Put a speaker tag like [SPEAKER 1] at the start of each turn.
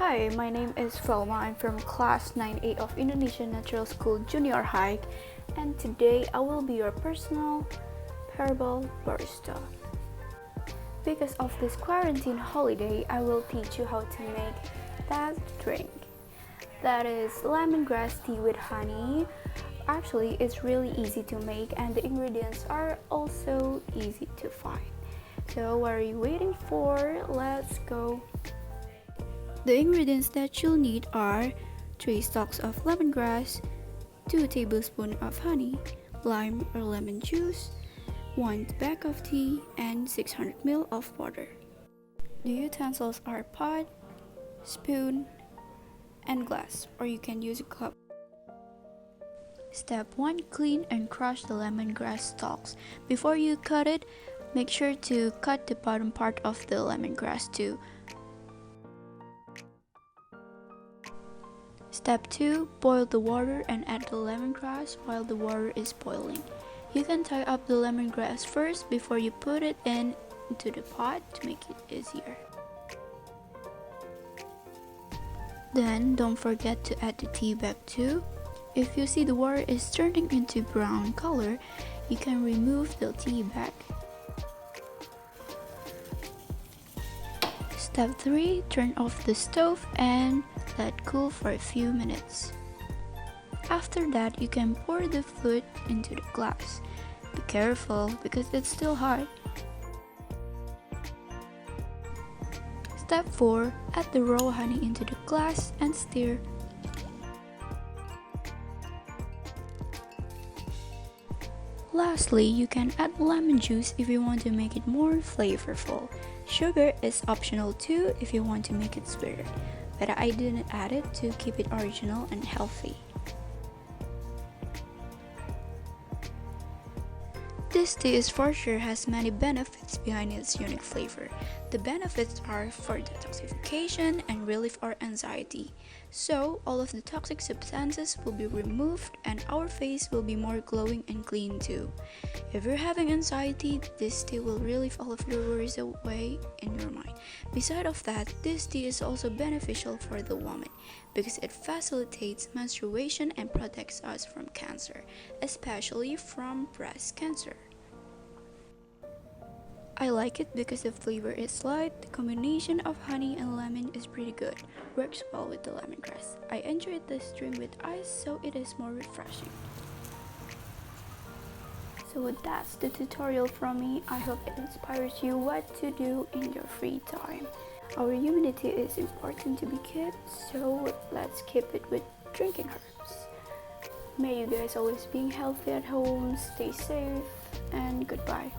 [SPEAKER 1] Hi, my name is Velma. I'm from class 9A of Indonesian Natural School Junior High, and today I will be your personal herbal barista. Because of this quarantine holiday, I will teach you how to make that drink. That is lemongrass tea with honey. Actually, it's really easy to make and the ingredients are also easy to find. So what are you waiting for? Let's go. The ingredients that you'll need are 3 stalks of lemongrass, 2 tablespoons of honey, lime or lemon juice, 1 bag of tea, and 600 ml of water. The utensils are pot, spoon, and glass, or you can use a cup. Step 1. Clean and crush the lemongrass stalks. Before you cut it, make sure to cut the bottom part of the lemongrass too. Step 2. Boil the water and add the lemongrass while the water is boiling. You can tie up the lemongrass first before you put it into the pot to make it easier. Then don't forget to add the tea bag too. If you see the water is turning into brown color, you can remove the tea bag. Step 3. Turn off the stove and let cool for a few minutes. After that, you can pour the fluid into the glass. Be careful because it's still hot. Step 4. Add the raw honey into the glass and stir. Lastly, you can add lemon juice if you want to make it more flavorful. Sugar is optional too if you want to make it sweeter, but I didn't add it to keep it original and healthy. This tea is for sure has many benefits behind its unique flavor. The benefits are for detoxification and relief or anxiety. So all of the toxic substances will be removed and our face will be more glowing and clean too. If you're having anxiety, this tea will relieve all of your worries away in your mind. Besides of that, this tea is also beneficial for the woman because it facilitates menstruation and protects us from cancer, especially from breast cancer. I like it because the flavor is light, the combination of honey and lemon is pretty good, works well with the lemongrass. I enjoyed this drink with ice so it is more refreshing. So that's the tutorial from me. I hope it inspires you what to do in your free time. Our immunity is important to be kept, so let's keep it with drinking herbs. May you guys always be healthy at home, stay safe, and goodbye.